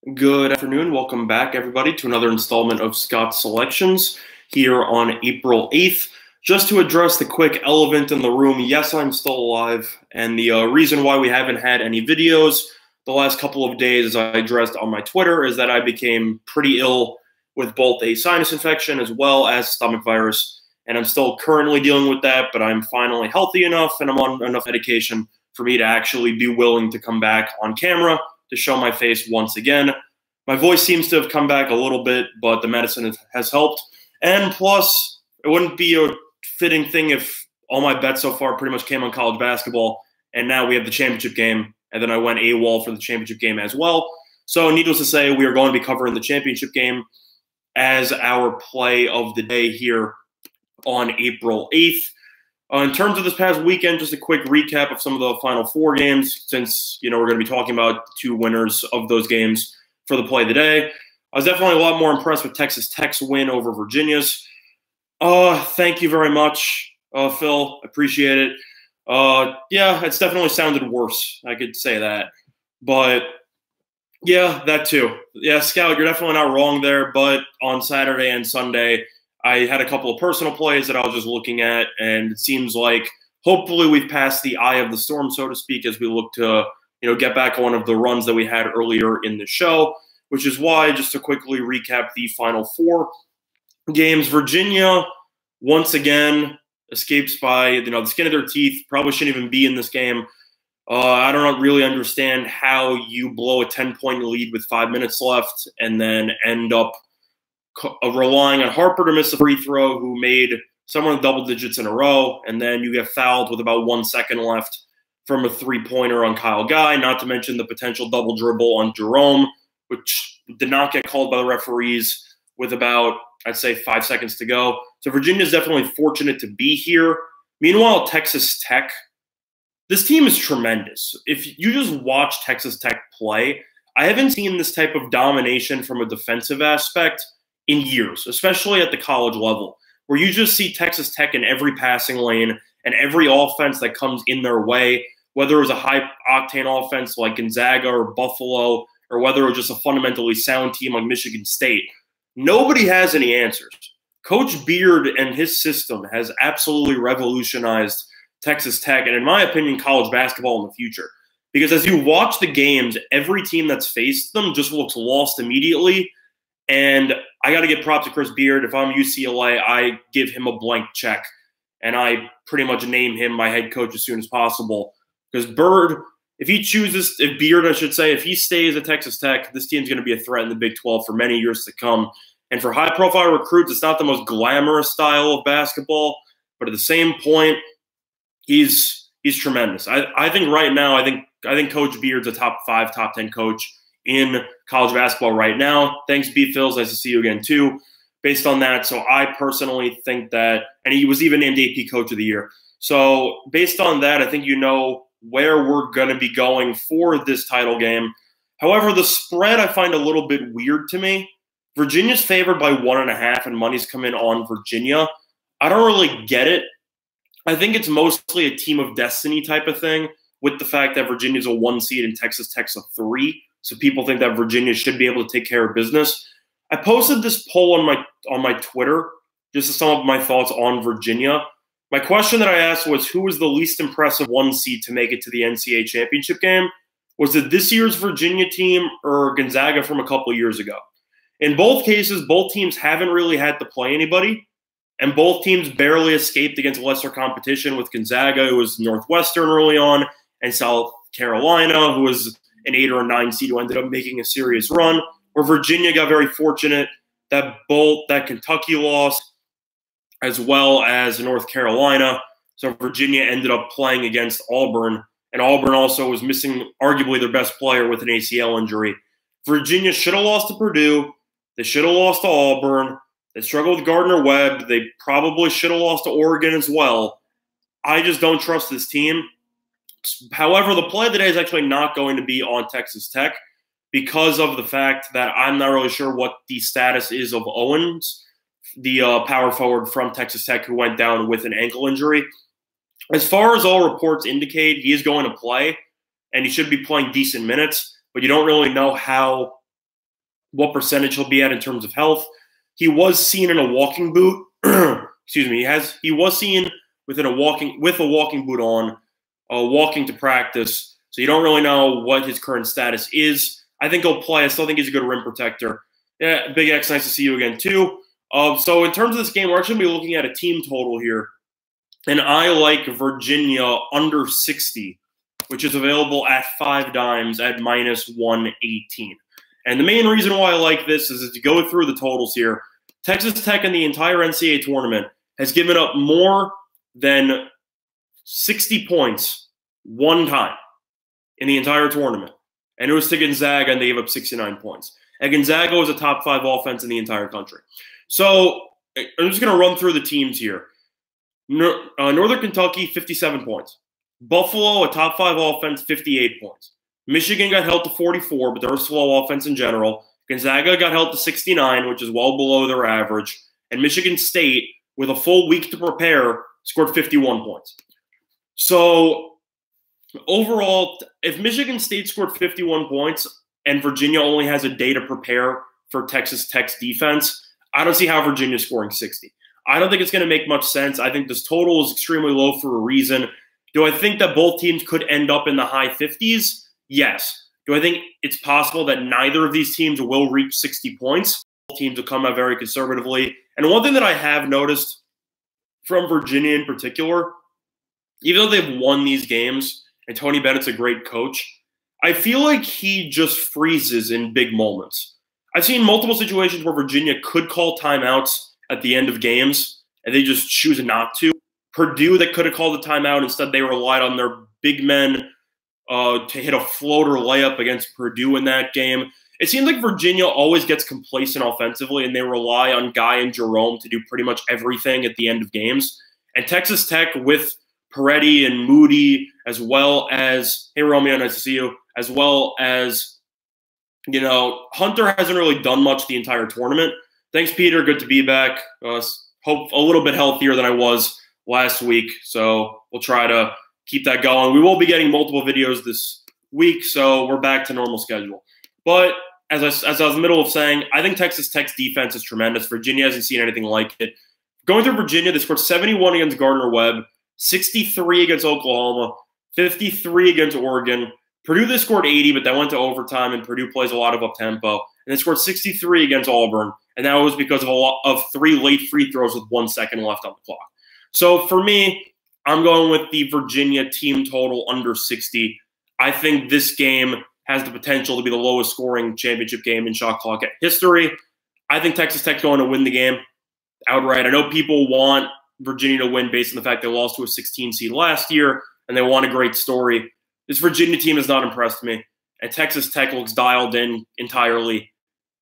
Good afternoon. Welcome back, everybody, to another installment of Scott's Selections here on April 8th. Just to address the quick elephant in the room, yes, I'm still alive. And the reason why we haven't had any videos the last couple of days, as I addressed on my Twitter, is that I became pretty ill with both a sinus infection as well as stomach virus. And I'm still currently dealing with that, but I'm finally healthy enough and I'm on enough medication for me to actually be willing to come back on camera to show my face once again. My voice seems to have come back a little bit, but the medicine has helped. And plus, it wouldn't be a fitting thing if all my bets so far pretty much came on college basketball, and now we have the championship game, and then I went AWOL for the championship game as well. So needless to say, we are going to be covering the championship game as our play of the day here on April 8th. In terms of this past weekend, just a quick recap of some of the Final Four games, since we're going to be talking about the two winners of those games for the play of the day. I was definitely a lot more impressed with Texas Tech's win over Virginia's. Thank you very much, Phil. Appreciate it. Yeah, it's definitely sounded worse. I could say that. But yeah, that too. Yeah, Scout, you're definitely not wrong there. But on Saturday and Sunday, I had a couple of personal plays that I was just looking at, and it seems like hopefully we've passed the eye of the storm, so to speak, as we look to get back on one of the runs that we had earlier in the show, which is why, just to quickly recap the Final Four games, Virginia once again escapes by the skin of their teeth. Probably shouldn't even be in this game. I don't really understand how you blow a 10-point lead with 5 minutes left and then end up relying on Harper to miss a free throw, who made somewhere in double digits in a row, and then you get fouled with about 1 second left from a three-pointer on Kyle Guy, not to mention the potential double dribble on Jerome, which did not get called by the referees with about, I'd say, 5 seconds to go. So Virginia is definitely fortunate to be here. Meanwhile, Texas Tech, this team is tremendous. If you just watch Texas Tech play, I haven't seen this type of domination from a defensive aspect in years, especially at the college level, where you just see Texas Tech in every passing lane and every offense that comes in their way, whether it was a high-octane offense like Gonzaga or Buffalo, or whether it was just a fundamentally sound team like Michigan State. Nobody has any answers. Coach Beard and his system has absolutely revolutionized Texas Tech, and in my opinion, college basketball in the future. Because as you watch the games, every team that's faced them just looks lost immediately. And I got to give props to Chris Beard. If I'm UCLA, I give him a blank check, and I pretty much name him my head coach as soon as possible. Because Beard, I should say, if he stays at Texas Tech, this team's going to be a threat in the Big 12 for many years to come. And for high-profile recruits, it's not the most glamorous style of basketball, but at the same point, he's tremendous. I think right now, I think Coach Beard's a top 5, top 10 coach in college basketball right now. Thanks, B-Phils. Nice to see you again, too, based on that. So I personally think that, and he was even named AP Coach of the Year. So based on that, I think where we're going to be going for this title game. However, the spread I find a little bit weird to me. Virginia's favored by 1.5, and money's come in on Virginia. I don't really get it. I think it's mostly a team of destiny type of thing, with the fact that Virginia's a 1 seed and Texas Tech's a 3. So people think that Virginia should be able to take care of business. I posted this poll on my Twitter, just to sum up my thoughts on Virginia. My question that I asked was, who was the least impressive 1 seed to make it to the NCAA championship game? Was it this year's Virginia team or Gonzaga from a couple of years ago? In both cases, both teams haven't really had to play anybody, and both teams barely escaped against lesser competition, with Gonzaga, who was Northwestern early on, and South Carolina, who was an 8 or a 9 seed who ended up making a serious run, where Virginia got very fortunate that Kentucky lost, as well as North Carolina. So Virginia ended up playing against Auburn, and Auburn also was missing arguably their best player with an ACL injury. Virginia should have lost to Purdue. They should have lost to Auburn. They struggled with Gardner-Webb. They probably should have lost to Oregon as well. I just don't trust this team. However, the play of the day is actually not going to be on Texas Tech because of the fact that I'm not really sure what the status is of Owens, the power forward from Texas Tech who went down with an ankle injury. As far as all reports indicate, he is going to play, and he should be playing decent minutes, but you don't really know how what percentage he'll be at in terms of health. He was seen in a walking boot. Excuse me. He was seen with a walking boot on, walking to practice. So you don't really know what his current status is. I think he'll play. I still think he's a good rim protector. Yeah, Big X, nice to see you again too. So in terms of this game, we're actually going to be looking at a team total here. And I like Virginia under 60, which is available at 5 dimes at -118. And the main reason why I like this is to go through the totals here. Texas Tech in the entire NCAA tournament has given up more than 60 points one time in the entire tournament. And it was to Gonzaga, and they gave up 69 points. And Gonzaga was a top 5 offense in the entire country. So I'm just going to run through the teams here. Northern Kentucky, 57 points. Buffalo, a top 5 offense, 58 points. Michigan got held to 44, but they're a slow offense in general. Gonzaga got held to 69, which is well below their average. And Michigan State, with a full week to prepare, scored 51 points. So overall, if Michigan State scored 51 points and Virginia only has a day to prepare for Texas Tech's defense, I don't see how Virginia's scoring 60. I don't think it's going to make much sense. I think this total is extremely low for a reason. Do I think that both teams could end up in the high 50s? Yes. Do I think it's possible that neither of these teams will reach 60 points? Both teams will come out very conservatively. And one thing that I have noticed from Virginia in particular, even though they've won these games, and Tony Bennett's a great coach, I feel like he just freezes in big moments. I've seen multiple situations where Virginia could call timeouts at the end of games, and they just choose not to. Purdue, that could have called the timeout. Instead, they relied on their big men to hit a floater layup against Purdue in that game. It seems like Virginia always gets complacent offensively, and they rely on Guy and Jerome to do pretty much everything at the end of games. And Texas Tech, with Peretti and Moody, as well as, hey, Romeo, nice to see you, as well as, Hunter hasn't really done much the entire tournament. Thanks, Peter. Good to be back. Hope a little bit healthier than I was last week, so we'll try to keep that going. We will be getting multiple videos this week, so we're back to normal schedule. But as I was in the middle of saying, I think Texas Tech's defense is tremendous. Virginia hasn't seen anything like it. Going through Virginia, they scored 71 against Gardner-Webb, 63 against Oklahoma, 53 against Oregon. Purdue, they scored 80, but that went to overtime, and Purdue plays a lot of up-tempo. And they scored 63 against Auburn, and that was because of 3 late free throws with 1 second left on the clock. So for me, I'm going with the Virginia team total under 60. I think this game has the potential to be the lowest scoring championship game in shot clock history. I think Texas Tech's going to win the game outright. I know people want Virginia to win based on the fact they lost to a 16 seed last year, and they want a great story. This Virginia team has not impressed me, and Texas Tech looks dialed in entirely.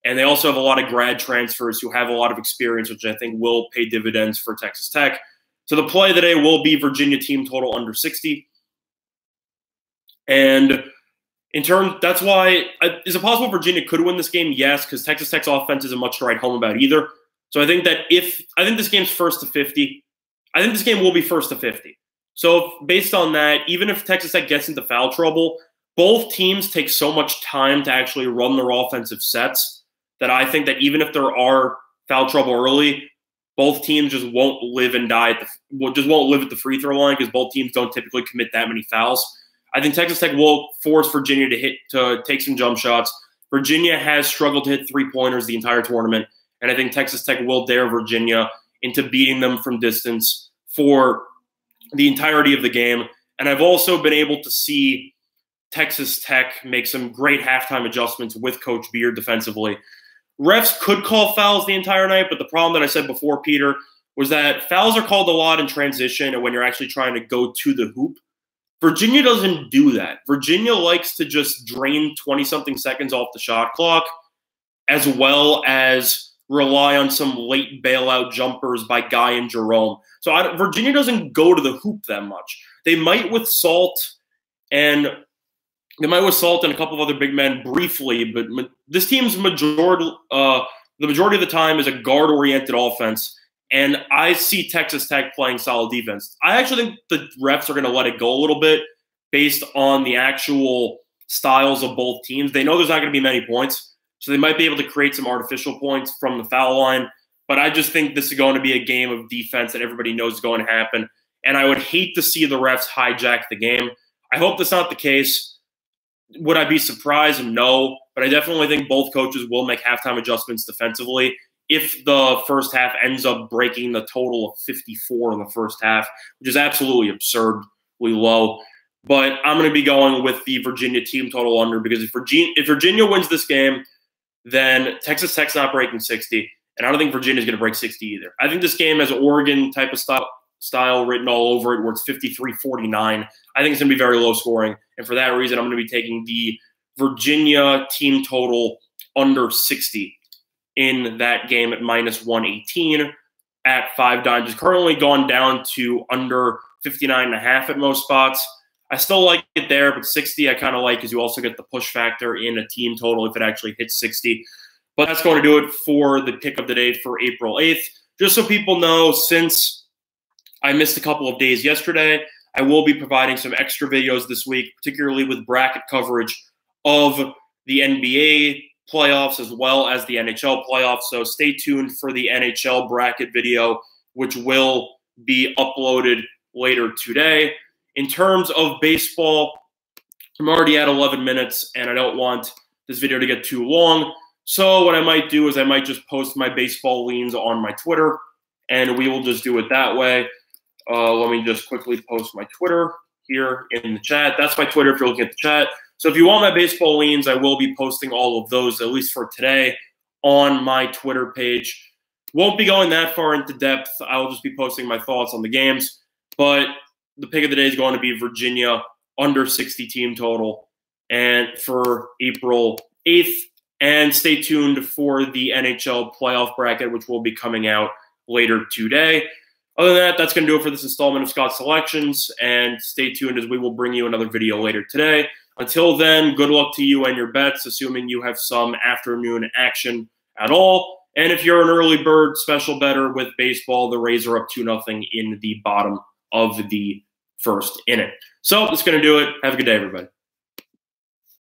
And they also have a lot of grad transfers who have a lot of experience, which I think will pay dividends for Texas Tech. So the play today will be Virginia team total under 60. And that's why, is it possible Virginia could win this game? Yes, because Texas Tech's offense isn't much to write home about either. So I think this game's first to 50. I think this game will be first to 50. So based on that, even if Texas Tech gets into foul trouble, both teams take so much time to actually run their offensive sets that I think that even if there are foul trouble early, both teams just won't live and die at the free throw line because both teams don't typically commit that many fouls. I think Texas Tech will force Virginia to take some jump shots. Virginia has struggled to hit three-pointers the entire tournament, and I think Texas Tech will dare Virginia into beating them from distance for the entirety of the game. And I've also been able to see Texas Tech make some great halftime adjustments with Coach Beard defensively. Refs could call fouls the entire night, but the problem that I said before, Peter, was that fouls are called a lot in transition and when you're actually trying to go to the hoop. Virginia doesn't do that. Virginia likes to just drain 20-something seconds off the shot clock, as well as rely on some late bailout jumpers by Guy and Jerome. So Virginia doesn't go to the hoop that much. They might with Salt and a couple of other big men briefly, but this team's the majority of the time is a guard-oriented offense, and I see Texas Tech playing solid defense. I actually think the refs are going to let it go a little bit based on the actual styles of both teams. They know there's not going to be many points, So they might be able to create some artificial points from the foul line. But I just think this is going to be a game of defense that everybody knows is going to happen. And I would hate to see the refs hijack the game. I hope that's not the case. Would I be surprised? No. But I definitely think both coaches will make halftime adjustments defensively if the first half ends up breaking the total of 54 in the first half, which is absolutely absurdly low. But I'm going to be going with the Virginia team total under, because if Virginia wins this game, then Texas Tech's not breaking 60. And I don't think Virginia's going to break 60 either. I think this game has Oregon type of style written all over it, where it's 53-49. I think it's going to be very low scoring. And for that reason, I'm going to be taking the Virginia team total under 60 in that game at -118 at 5 dimes. It's currently gone down to under 59.5 at most spots. I still like it there, but 60 I kind of like, because you also get the push factor in a team total if it actually hits 60. But that's going to do it for the pick of the day for April 8th. Just so people know, since I missed a couple of days yesterday, I will be providing some extra videos this week, particularly with bracket coverage of the NBA playoffs as well as the NHL playoffs. So stay tuned for the NHL bracket video, which will be uploaded later today. In terms of baseball, I'm already at 11 minutes, and I don't want this video to get too long. So what I might do is I might just post my baseball leans on my Twitter, and we will just do it that way. Let me just quickly post my Twitter here in the chat. That's my Twitter if you're looking at the chat. So if you want my baseball leans, I will be posting all of those, at least for today, on my Twitter page. Won't be going that far into depth. I will just be posting my thoughts on the games. But the pick of the day is going to be Virginia under 60 team total, and for April 8th. And stay tuned for the NHL playoff bracket, which will be coming out later today. Other than that, that's going to do it for this installment of Scott's Selections. And stay tuned, as we will bring you another video later today. Until then, good luck to you and your bets, assuming you have some afternoon action at all. And if you're an early bird special bettor with baseball, the Rays are up 2-0 in the bottom of the first inning. So that's going to do it. Have a good day, everybody.